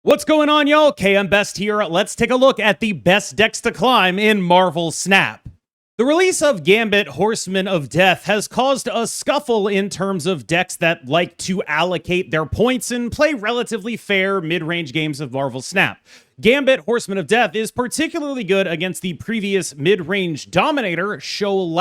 What's going on, y'all? KMBest here. Let's take a look at the best decks to climb in Marvel Snap. The release of Gambit, Horseman of Death, has caused a scuffle in terms of decks that like to allocate their points and play relatively fair mid-range games of Marvel Snap. Gambit, Horseman of Death is particularly good against the previous mid-range dominator, Shou.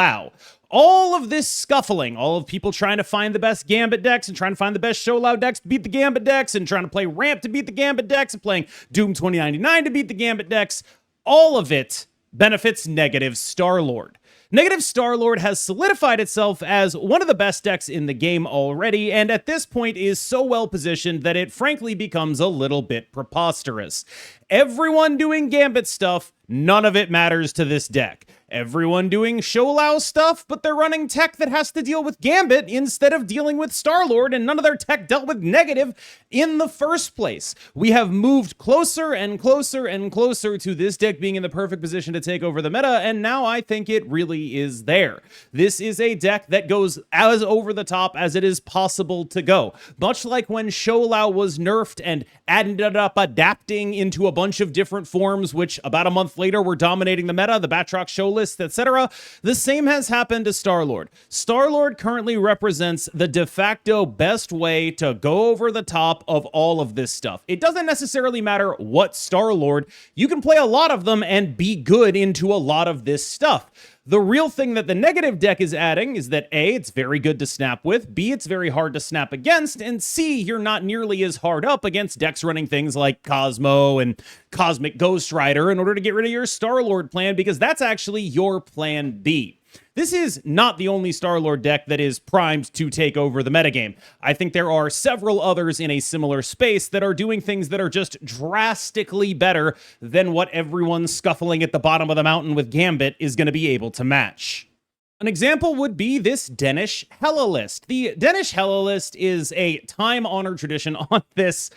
All of this scuffling, all of people trying to find the best Gambit decks and trying to find the best Shou decks to beat the Gambit decks and trying to play Ramp to beat the Gambit decks and playing Doom 2099 to beat the Gambit decks, all of it benefits Negative Star-Lord. Negative Star-Lord has solidified itself as one of the best decks in the game already, and at this point is so well positioned that it frankly becomes a little bit preposterous. Everyone doing Gambit stuff, none of it matters to this deck. Everyone doing Shou stuff, but they're running tech that has to deal with Gambit instead of dealing with Star-Lord, and none of their tech dealt with Negative in the first place. We have moved closer and closer and closer to this deck being in the perfect position to take over the meta, and now I think it really is there. This is a deck that goes as over the top as it is possible to go. Much like when Shou was nerfed and ended up adapting into a bunch of different forms, which about a month later were dominating the meta, the Batroc Shou list, etc. The same has happened to Star-Lord. Star-Lord currently represents the de facto best way to go over the top of all of this stuff. It doesn't necessarily matter what Star-Lord, you can play a lot of them and be good into a lot of this stuff. The real thing that the negative deck is adding is that A, it's very good to snap with, B, it's very hard to snap against, and C, you're not nearly as hard up against decks running things like Cosmo and Cosmic Ghost Rider in order to get rid of your Star-Lord plan, because that's actually your plan B. This is not the only Star-Lord deck that is primed to take over the metagame. I think there are several others in a similar space that are doing things that are just drastically better than what everyone scuffling at the bottom of the mountain with Gambit is going to be able to match. An example would be this Danish Hela list. The Danish Hela list is a time-honored tradition on this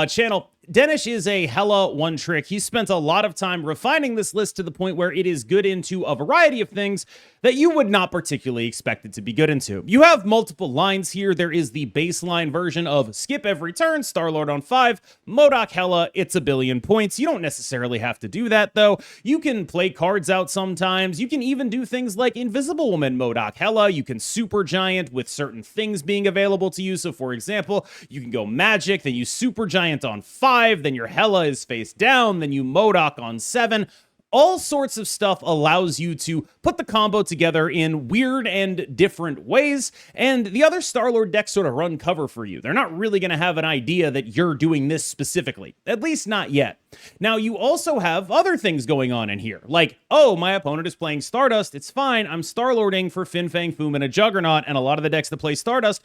channel. Danish is a hella one trick. He spent a lot of time refining this list to the point where it is good into a variety of things that you would not particularly expect it to be good into. You have multiple lines here. There is the baseline version of skip every turn, Star-Lord on 5, MODOK Hela, it's a billion points. You don't necessarily have to do that, though. You can play cards out sometimes. You can even do things like Invisible Woman MODOK Hela. You can Super Giant with certain things being available to you. So, for example, you can go Magik, then you Super Giant on 5, then your Hela is face down, then you MODOK on 7. All sorts of stuff allows you to put the combo together in weird and different ways, and the other Star-Lord decks sort of run cover for you. They're not really going to have an idea that you're doing this specifically, at least not yet. Now, you also have other things going on in here, like, oh, my opponent is playing Stardust, it's fine, I'm Star-Lording for Fin Fang Foom and a Juggernaut, and a lot of the decks that play Stardust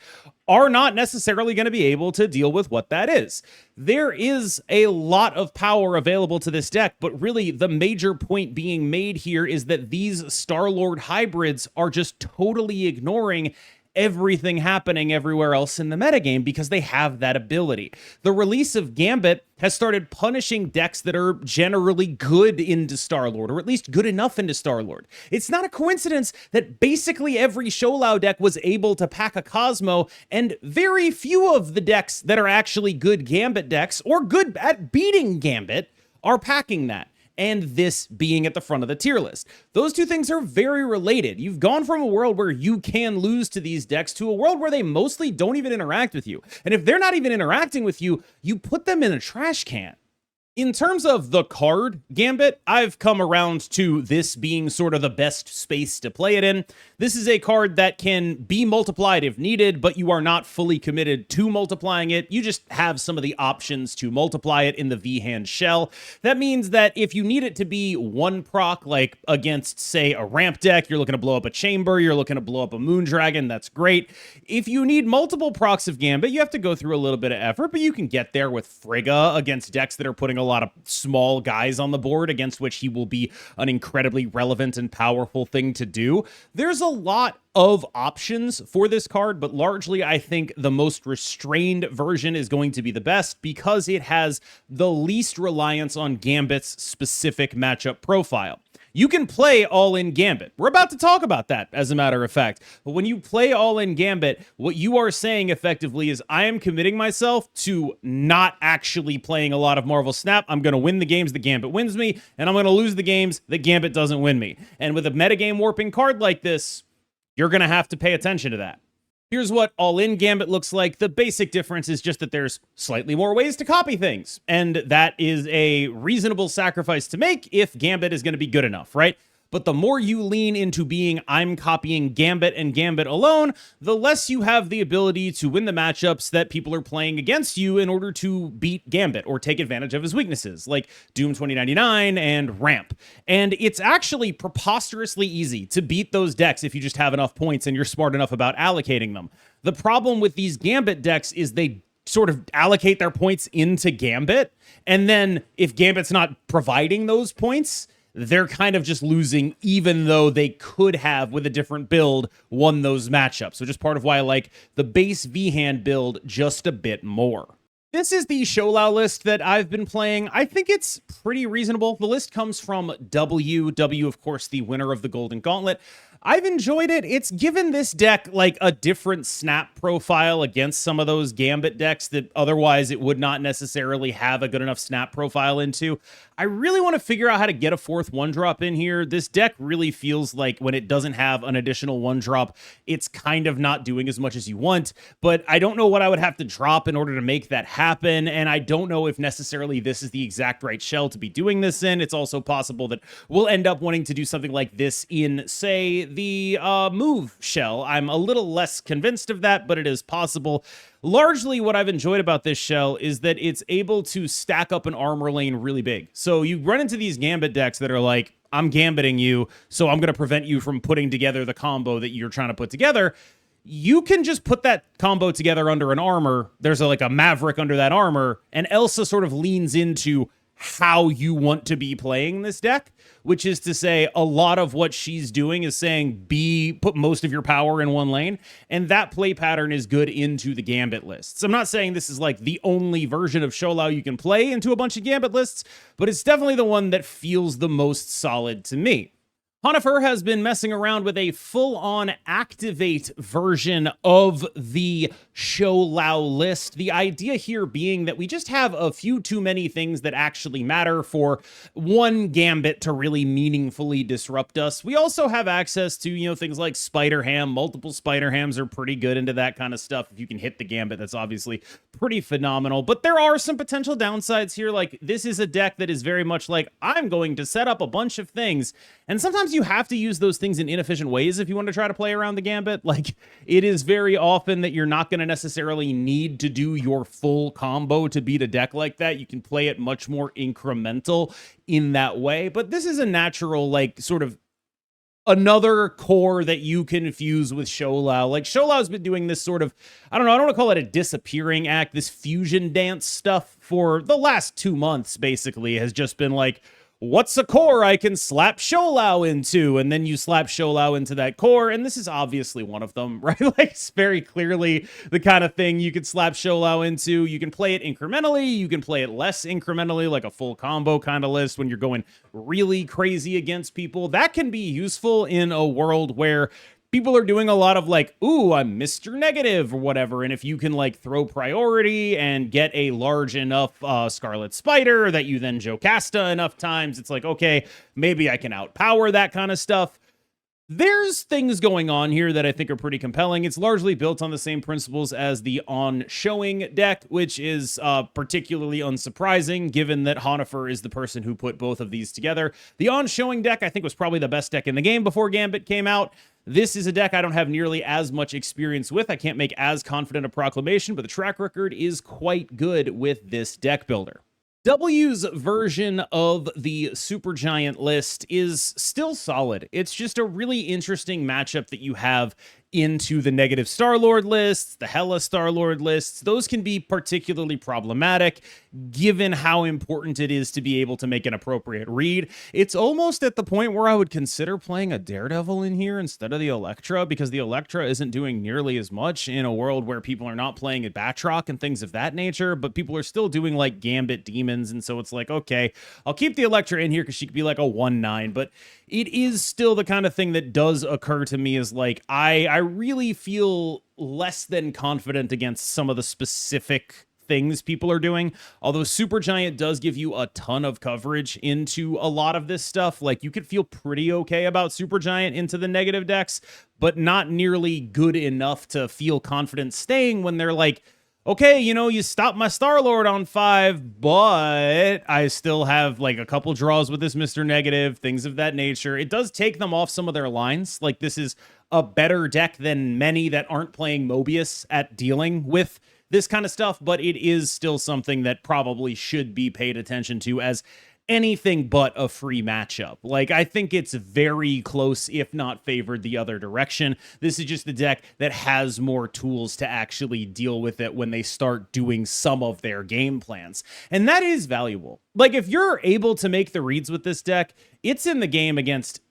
are not necessarily going to be able to deal with what that is. There is a lot of power available to this deck, but really the major point being made here is that these Star-Lord hybrids are just totally ignoring everything happening everywhere else in the metagame because they have that ability. The release of Gambit has started punishing decks that are generally good into Star-Lord, or at least good enough into Star-Lord. It's not a coincidence that basically every Shou deck was able to pack a Cosmo, and very few of the decks that are actually good Gambit decks, or good at beating Gambit, are packing that. And this being at the front of the tier list. Those two things are very related. You've gone from a world where you can lose to these decks to a world where they mostly don't even interact with you. And if they're not even interacting with you, you put them in a trash can. In terms of the card Gambit, I've come around to this being sort of the best space to play it in. This is a card that can be multiplied if needed, but you are not fully committed to multiplying it. You just have some of the options to multiply it in the V-hand shell. That means that if you need it to be one proc, like against, say, a ramp deck, you're looking to blow up a chamber, you're looking to blow up a Moondragon, that's great. If you need multiple procs of Gambit, you have to go through a little bit of effort, but you can get there with Frigga against decks that are putting a lot of small guys on the board against which he will be an incredibly relevant and powerful thing to do. There's a lot of options for this card, but largely I think the most restrained version is going to be the best because it has the least reliance on Gambit's specific matchup profile. You can play all-in Gambit. We're about to talk about that, as a matter of fact. But when you play all-in Gambit, what you are saying effectively is, I am committing myself to not actually playing a lot of Marvel Snap. I'm going to win the games that Gambit wins me, and I'm going to lose the games that Gambit doesn't win me. And with a metagame warping card like this, you're going to have to pay attention to that. Here's what all-in Gambit looks like. The basic difference is just that there's slightly more ways to copy things. And that is a reasonable sacrifice to make if Gambit is going to be good enough, right? But the more you lean into being, I'm copying Gambit and Gambit alone, the less you have the ability to win the matchups that people are playing against you in order to beat Gambit or take advantage of his weaknesses, like Doom 2099 and Ramp. And it's actually preposterously easy to beat those decks if you just have enough points and you're smart enough about allocating them. The problem with these Gambit decks is they sort of allocate their points into Gambit, and then if Gambit's not providing those points, they're kind of just losing, even though they could have, with a different build, won those matchups. So just part of why I like the base V-hand build just a bit more. This is the Shou list that I've been playing. I think it's pretty reasonable. The list comes from W, of course, the winner of the Golden Gauntlet. I've enjoyed it. It's given this deck like a different snap profile against some of those Gambit decks that otherwise it would not necessarily have a good enough snap profile into. I really want to figure out how to get a fourth 1-drop in here. This deck really feels like when it doesn't have an additional 1-drop, it's kind of not doing as much as you want, but I don't know what I would have to drop in order to make that happen, and I don't know if necessarily this is the exact right shell to be doing this in. It's also possible that we'll end up wanting to do something like this in, say, the move shell. I'm a little less convinced of that, but it is possible. Largely what I've enjoyed about this shell is that it's able to stack up an armor lane really big. So you run into these Gambit decks that are like, I'm Gambiting you, so I'm going to prevent you from putting together the combo that you're trying to put together. You can just put that combo together under an armor. There's like a Maverick under that armor, and Elsa sort of leans into how you want to be playing this deck, which is to say a lot of what she's doing is saying put most of your power in one lane, and that play pattern is good into the Gambit lists. I'm not saying this is like the only version of Shou you can play into a bunch of Gambit lists, but it's definitely the one that feels the most solid to me. Honifer has been messing around with a full-on activate version of the Shou list. The idea here being that we just have a few too many things that actually matter for one Gambit to really meaningfully disrupt us. We also have access to, things like Spider Ham. Multiple Spider Hams are pretty good into that kind of stuff. If you can hit the Gambit, that's obviously pretty phenomenal. But there are some potential downsides here. Like, this is a deck that is very much like, I'm going to set up a bunch of things, and sometimes you have to use those things in inefficient ways if you want to try to play around the Gambit. Like, it is very often that you're not going to necessarily need to do your full combo to beat a deck like that. You can play it much more incremental in that way. But this is a natural, like, sort of another core that you can fuse with Shou. Like, Shou has been doing this sort of, I don't want to call it a disappearing act, this fusion dance stuff for the last 2 months, basically, has just been like, what's a core I can slap Shou into? And then you slap Shou into that core, and this is obviously one of them, right? Like, it's very clearly the kind of thing you could slap Shou into. You can play it incrementally, you can play it less incrementally, like a full combo kind of list when you're going really crazy against people. That can be useful in a world where people are doing a lot of like, ooh, I'm Mr. Negative or whatever. And if you can like throw priority and get a large enough Scarlet Spider that you then Jocasta enough times, it's like, okay, maybe I can outpower that kind of stuff. There's things going on here that I think are pretty compelling. It's largely built on the same principles as the on-showing deck, which is particularly unsurprising given that Honifer is the person who put both of these together. The on-showing deck, I think, was probably the best deck in the game before Gambit came out. This is a deck I don't have nearly as much experience with. I can't make as confident a proclamation, but the track record is quite good with this deck builder. W's version of the Supergiant list is still solid. It's just a really interesting matchup that you have into the negative Star-Lord lists, the Hela Star-Lord lists. Those can be particularly problematic given how important it is to be able to make an appropriate read. It's almost at the point where I would consider playing a Daredevil in here instead of the Elektra, because the Elektra isn't doing nearly as much in a world where people are not playing at Batroc and things of that nature, but people are still doing like Gambit demons, and so it's like, okay, I'll keep the Elektra in here because she could be like a 1/9, but it is still the kind of thing that does occur to me is like, I really feel less than confident against some of the specific things people are doing. Although Supergiant does give you a ton of coverage into a lot of this stuff, like you could feel pretty okay about Supergiant into the negative decks, but not nearly good enough to feel confident staying when they're like, okay, you know, you stopped my Star-Lord on 5, but I still have like a couple draws with this Mr. Negative, things of that nature. It does take them off some of their lines. Like this is a better deck than many that aren't playing Mobius at dealing with this kind of stuff, but it is still something that probably should be paid attention to as anything but a free matchup. Like, I think it's very close, if not favored the other direction. This is just the deck that has more tools to actually deal with it when they start doing some of their game plans. And that is valuable. Like, if you're able to make the reads with this deck, it's in the game against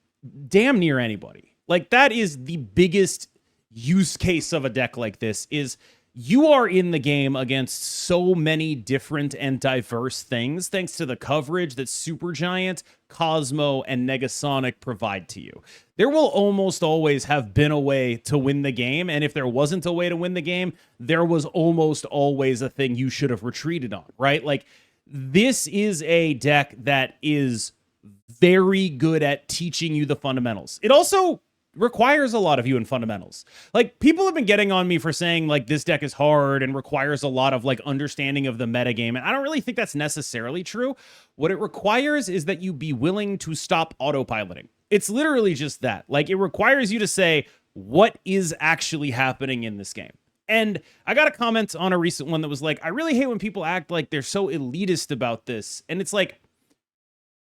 damn near anybody. Like, that is the biggest use case of a deck like this, is you are in the game against so many different and diverse things thanks to the coverage that Supergiant, Cosmo, and Negasonic provide to you. There will almost always have been a way to win the game, and if there wasn't a way to win the game, there was almost always a thing you should have retreated on, right? Like, this is a deck that is very good at teaching you the fundamentals. It also requires a lot of you in fundamentals. Like, people have been getting on me for saying like this deck is hard and requires a lot of like understanding of the metagame, and I don't really think that's necessarily true. What it requires is that you be willing to stop autopiloting. It's literally just that. Like, it requires you to say, what is actually happening in this game? And I got a comment on a recent one that was like, I really hate when people act like they're so elitist about this. And it's like,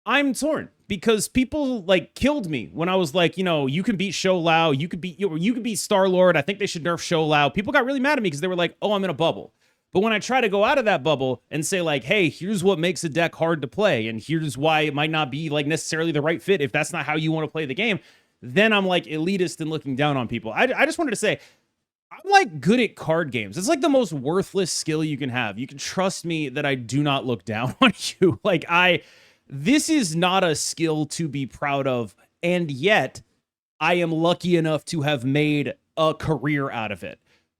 I'm torn, because people like killed me when I was like, you know, you can beat Shou Lao, you could beat Star-Lord. I think they should nerf Shou Lao. People got really mad at me because they were like, oh, I'm in a bubble. But when I try to go out of that bubble and say like, hey, here's what makes a deck hard to play, and here's why it might not be like necessarily the right fit if that's not how you want to play the game, then I'm like elitist and looking down on people. I just wanted to say, I'm like good at card games. It's like the most worthless skill you can have. You can trust me that I do not look down on you. Like, this is not a skill to be proud of, and yet I am lucky enough to have made a career out of it.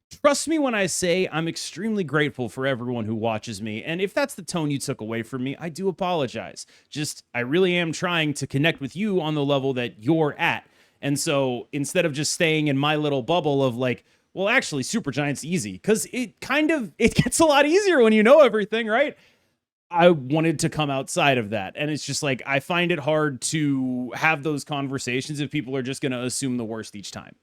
Trust me when I say I'm extremely grateful for everyone who watches me, and if that's the tone you took away from me, I do apologize. Just, I really am trying to connect with you on the level that you're at, and so instead of just staying in my little bubble of like, well, actually, Supergiant's easy, because it gets a lot easier when you know everything, right? I wanted to come outside of that. And it's just like, I find it hard to have those conversations if people are just going to assume the worst each time.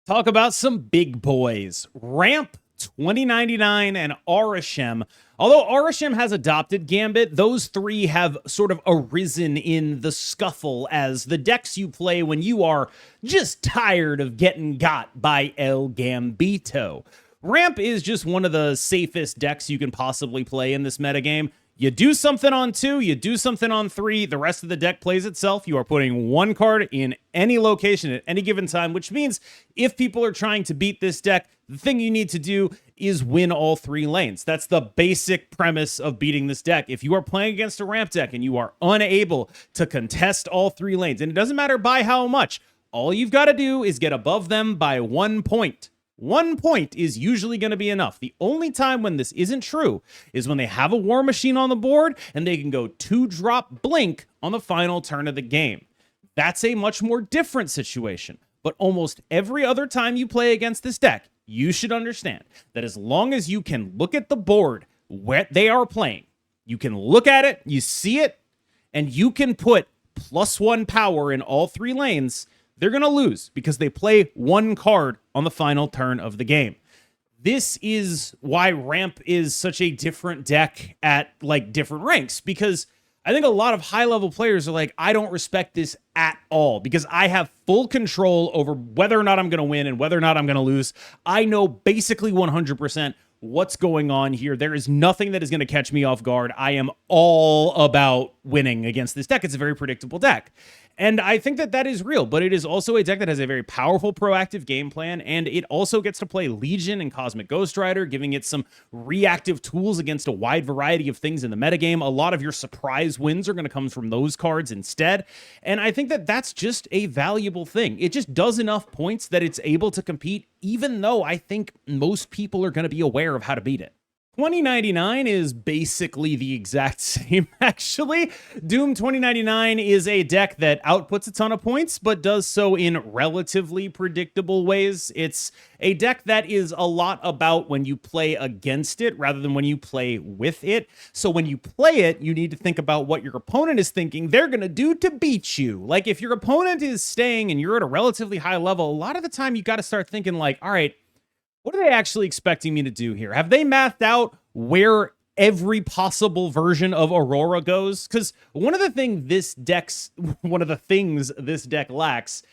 Talk about some big boys. Ramp, 2099, and Arishem. Although Arishem has adopted Gambit, those three have sort of arisen in the scuffle as the decks you play when you are just tired of getting got by El Gambito. Ramp is just one of the safest decks you can possibly play in this metagame. You do something on 2, you do something on 3, the rest of the deck plays itself. You are putting one card in any location at any given time, which means if people are trying to beat this deck, the thing you need to do is win all 3 lanes. That's the basic premise of beating this deck. If you are playing against a ramp deck and you are unable to contest all 3 lanes, and it doesn't matter by how much, all you've got to do is get above them by 1 point. 1 point is usually going to be enough. The only time when this isn't true is when they have a War Machine on the board and they can go 2-drop Blink on the final turn of the game. That's a much more different situation. But almost every other time you play against this deck, you should understand that as long as you can look at the board where they are playing, you can look at it, you see it, and you can put +1 power in all 3 lanes, they're going to lose because they play 1 card on the final turn of the game. This is why Ramp is such a different deck at like different ranks, because I think a lot of high-level players are like, I don't respect this at all because I have full control over whether or not I'm going to win and whether or not I'm going to lose. I know basically 100% what's going on here. There is nothing that is going to catch me off guard. I am all about winning against this deck. It's a very predictable deck. And I think that that is real, but it is also a deck that has a very powerful proactive game plan, and it also gets to play Legion and Cosmic Ghost Rider, giving it some reactive tools against a wide variety of things in the metagame. A lot of your surprise wins are going to come from those cards instead, and I think that that's just a valuable thing. It just does enough points that it's able to compete, even though I think most people are going to be aware of how to beat it. 2099 is basically the exact same, actually. Doom 2099 is a deck that outputs a ton of points, but does so in relatively predictable ways. It's a deck that is a lot about when you play against it rather than when you play with it. So when you play it, you need to think about what your opponent is thinking they're going to do to beat you. Like if your opponent is staying and you're at a relatively high level, a lot of the time you got to start thinking like, all right, what are they actually expecting me to do here? Have they mathed out where every possible version of Aurora goes? Because one of the things this deck lacks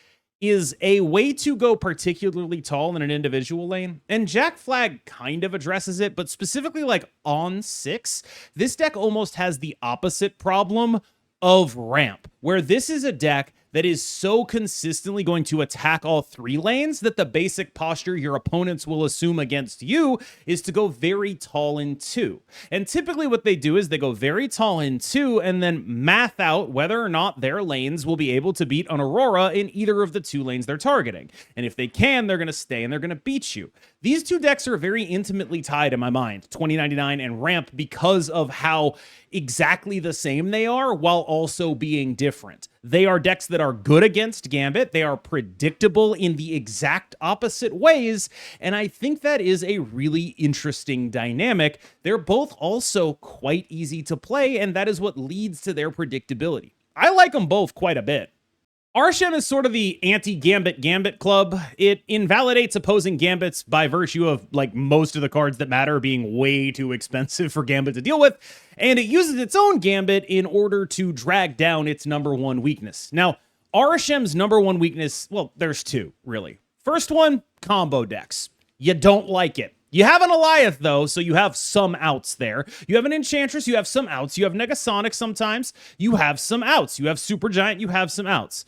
is a way to go particularly tall in an individual lane. And Jack Flag kind of addresses it, but specifically like on 6, this deck almost has the opposite problem of ramp, where this is a deck that is so consistently going to attack all 3 lanes that the basic posture your opponents will assume against you is to go very tall in 2. And typically what they do is they go very tall in 2 and then math out whether or not their lanes will be able to beat an Aurora in either of the 2 lanes they're targeting. And if they can, they're going to stay and they're going to beat you. These 2 decks are very intimately tied in my mind, 2099 and Ramp, because of how exactly the same they are while also being different. They are decks that are good against Gambit. They are predictable in the exact opposite ways, and I think that is a really interesting dynamic. They're both also quite easy to play, and that is what leads to their predictability. I like them both quite a bit. Arishem is sort of the anti-Gambit Gambit club. It invalidates opposing Gambits by virtue of, like, most of the cards that matter being way too expensive for Gambit to deal with, and it uses its own Gambit in order to drag down its #1 weakness. Now, Arishem's #1 weakness, well, there's 2, really. First one, combo decks. You don't like it. You have an Alioth, though, so you have some outs there. You have an Enchantress, you have some outs. You have Negasonic sometimes, you have some outs. You have Supergiant, you have some outs.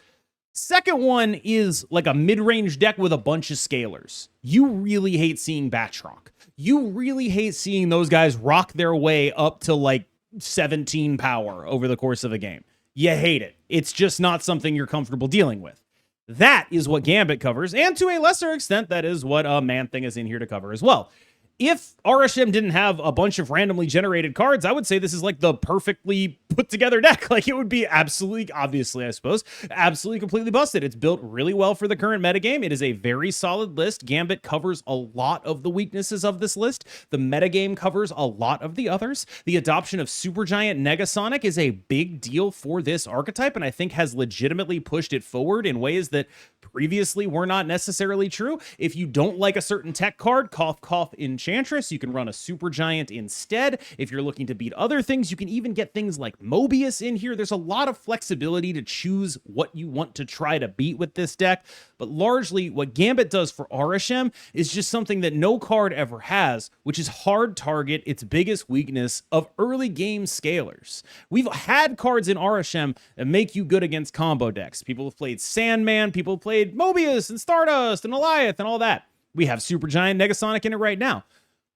Second one is like a mid-range deck with a bunch of scalers. You really hate seeing Batroc. You really hate seeing those guys rock their way up to like 17 power over the course of a game. You hate it. It's just not something you're comfortable dealing with. That is what Gambit covers, and to a lesser extent, that is what Man-Thing is in here to cover as well. If Arishem didn't have a bunch of randomly generated cards, I would say this is like the perfectly put together deck. Like it would be absolutely, obviously, I suppose, absolutely completely busted. It's built really well for the current metagame. It is a very solid list. Gambit covers a lot of the weaknesses of this list. The metagame covers a lot of the others. The adoption of Supergiant Negasonic is a big deal for this archetype, and I think has legitimately pushed it forward in ways that previously were not necessarily true. If you don't like a certain tech card, cough, cough, Enchantress, you can run a Supergiant instead. If you're looking to beat other things, you can even get things like Mobius in here. There's a lot of flexibility to choose what you want to try to beat with this deck, but largely what Gambit does for Arishem is just something that no card ever has, which is hard target its biggest weakness of early game scalers. We've had cards in Arishem that make you good against combo decks. People have played Sandman, people have played Mobius and Stardust and Alioth and all that. We have Supergiant Negasonic in it right now.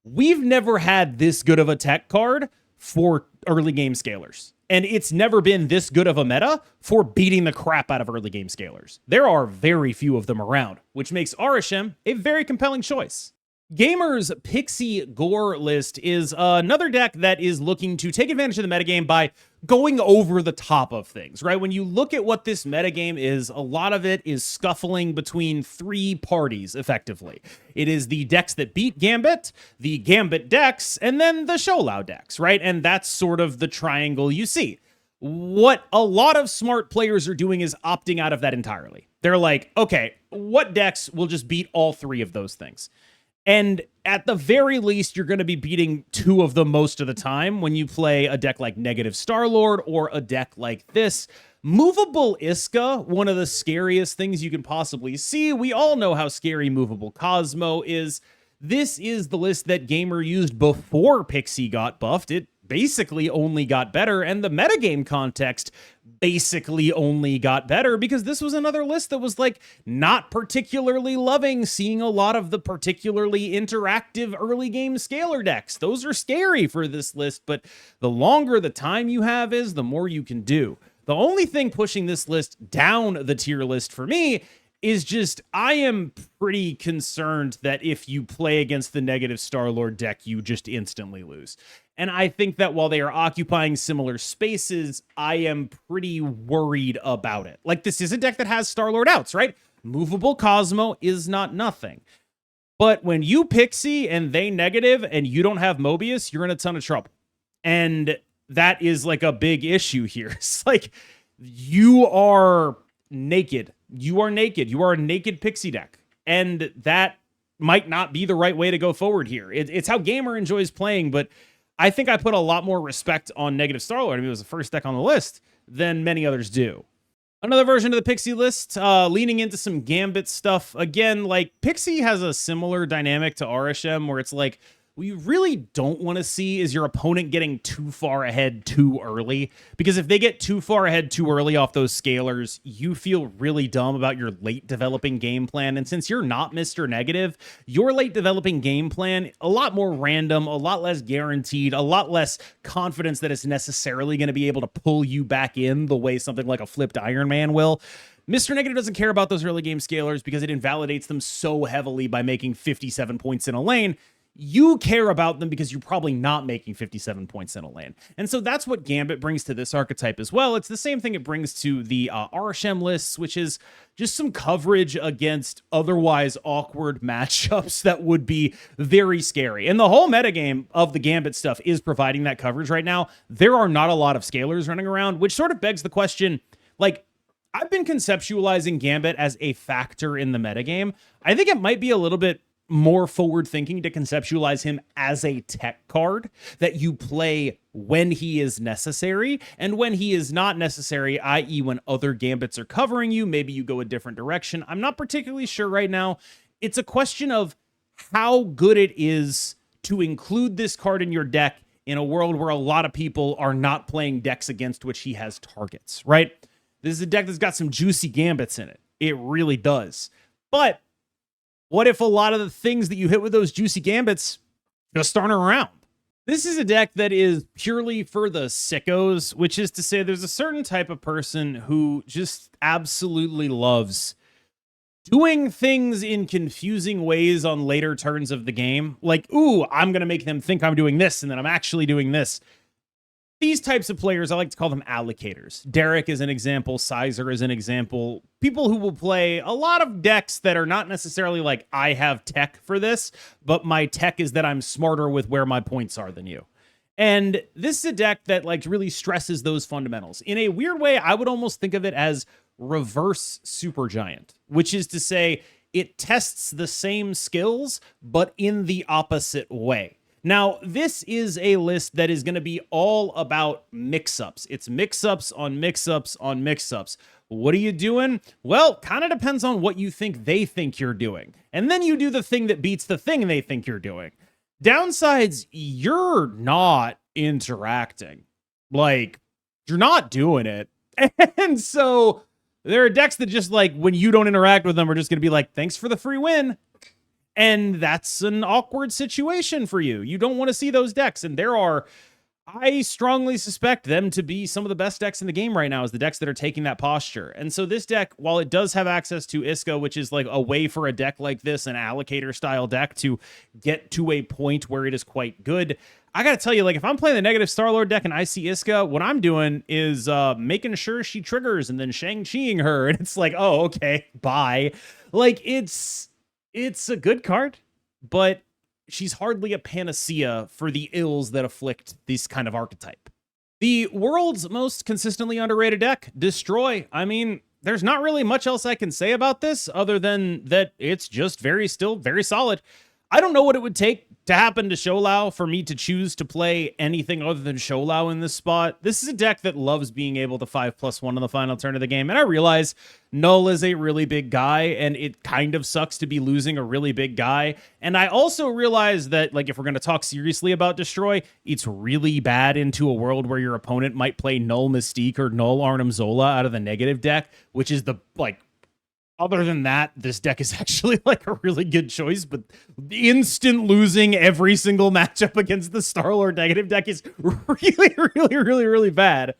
We've never had this good of a tech card for early game scalers. And it's never been this good of a meta for beating the crap out of early game scalers. There are very few of them around, which makes Arishem a very compelling choice. Gamer's Pixie Gore list is another deck that is looking to take advantage of the metagame by going over the top of things, right? When you look at what this metagame is, a lot of it is scuffling between 3 parties, effectively. It is the decks that beat Gambit, the Gambit decks, and then the Shou decks, right? And that's sort of the triangle you see. What a lot of smart players are doing is opting out of that entirely. They're like, okay, what decks will just beat all 3 of those things? And at the very least, you're going to be beating two of them most of the time when you play a deck like Negative Star-Lord or a deck like this. Movable Iska, one of the scariest things you can possibly see. We all know how scary Movable Cosmo is. This is the list that Gamer used before Pixie got buffed. It basically only got better, and the metagame context basically only got better because this was another list that was like not particularly loving seeing a lot of the particularly interactive early game scalar decks. Those are scary for this list, but the longer the time you have is, the more you can do. The only thing pushing this list down the tier list for me is just, I am pretty concerned that if you play against the Negative Star-Lord deck, you just instantly lose. And I think that while they are occupying similar spaces, I am pretty worried about it. Like, this is a deck that has Star-Lord outs, right? Movable Cosmo is not nothing. But when you Pixie and they negative and you don't have Mobius, you're in a ton of trouble. And that is like a big issue here. It's like, you are naked. You are naked. You are a naked Pixie deck. And that might not be the right way to go forward here. It's how Gamer enjoys playing, but I think I put a lot more respect on Negative Star-Lord. I mean, it was the first deck on the list than many others do. Another version of the Pixie list, leaning into some Gambit stuff. Again, like, Pixie has a similar dynamic to Arishem, where it's like, what you really don't want to see is your opponent getting too far ahead too early. Because if they get too far ahead too early off those scalars, you feel really dumb about your late developing game plan. And since you're not Mr. Negative, your late developing game plan, a lot more random, a lot less guaranteed, a lot less confidence that it's necessarily going to be able to pull you back in the way something like a flipped Iron Man will. Mr. Negative doesn't care about those early game scalars because it invalidates them so heavily by making 57 points in a lane. You care about them because you're probably not making 57 points in a lane. And so that's what Gambit brings to this archetype as well. It's the same thing it brings to the Arishem lists, which is just some coverage against otherwise awkward matchups that would be very scary. And the whole metagame of the Gambit stuff is providing that coverage right now. There are not a lot of scalars running around, which sort of begs the question, like, I've been conceptualizing Gambit as a factor in the metagame. I think it might be a little bit more forward thinking to conceptualize him as a tech card that you play when he is necessary, and when he is not necessary, i.e. when other Gambits are covering you, maybe you go a different direction. I'm not particularly sure right now. It's a question of how good it is to include this card in your deck in a world where a lot of people are not playing decks against which he has targets, right? This is a deck that's got some juicy Gambits in it. It really does. But what if a lot of the things that you hit with those juicy Gambits just aren't around? This is a deck that is purely for the sickos, which is to say there's a certain type of person who just absolutely loves doing things in confusing ways on later turns of the game. Like, ooh, I'm going to make them think I'm doing this, and then I'm actually doing this. These types of players, I like to call them allocators. Derek is an example. Sizer is an example. People who will play a lot of decks that are not necessarily like, I have tech for this, but my tech is that I'm smarter with where my points are than you. And this is a deck that like really stresses those fundamentals. In a weird way, I would almost think of it as reverse Supergiant, which is to say it tests the same skills, but in the opposite way. Now, this is a list that is going to be all about mix-ups. It's mix-ups on mix-ups on mix-ups. What are you doing? Well, kind of depends on what you think they think you're doing. And then you do the thing that beats the thing they think you're doing. Downsides, you're not interacting. Like, you're not doing it. And so there are decks that just like, when you don't interact with them, are just going to be like, thanks for the free win. And that's an awkward situation for you. You don't want to see those decks. And there are, I strongly suspect them to be some of the best decks in the game right now, is the decks that are taking that posture. And so this deck, while it does have access to Iska, which is like a way for a deck like this, an allocator style deck, to get to a point where it is quite good, I got to tell you, like, if I'm playing the Negative Star-Lord deck and I see Iska, what I'm doing is making sure she triggers and then Shang-Chiing her. And it's like, oh, okay, bye. Like, it's a good card, but she's hardly a panacea for the ills that afflict this kind of archetype. The world's most consistently underrated deck, Destroy. I mean, there's not really much else I can say about this other than that it's just still very solid. I don't know what it would take to happen to Shou for me to choose to play anything other than Shou in this spot. This is a deck that loves being able to 5+1 on the final turn of the game. And I realize Null is a really big guy, and it kind of sucks to be losing a really big guy. And I also realize that, like, if we're going to talk seriously about Destroy, it's really bad into a world where your opponent might play Null Mystique or Null Arnim Zola out of the negative deck, which is the, like, other than that, this deck is actually like a really good choice, but the instant losing every single matchup against the Star-Lord negative deck is really bad.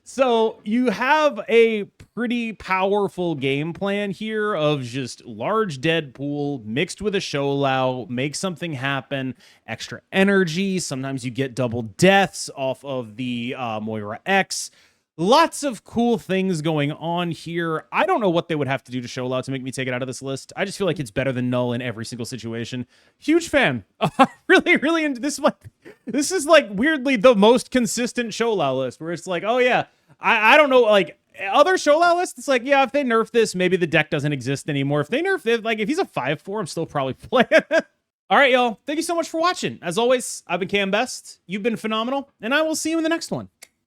So you have a pretty powerful game plan here of just large Deadpool mixed with a Shou, make something happen, extra energy. Sometimes you get double deaths off of the Moira X. Lots of cool things going on here. I don't know what they would have to do to Shou to make me take it out of this list. I just feel like it's better than Null in every single situation. Huge fan. Really into this. This is like weirdly the most consistent Shou list, where it's like, oh yeah, I don't know, like other Shou lists. It's like, yeah, if they nerf this, maybe the deck doesn't exist anymore. If they nerf it, like if he's a 5/4, I'm still probably playing. All right, y'all. Thank you so much for watching. As always, I've been KMBest. You've been phenomenal, and I will see you in the next one.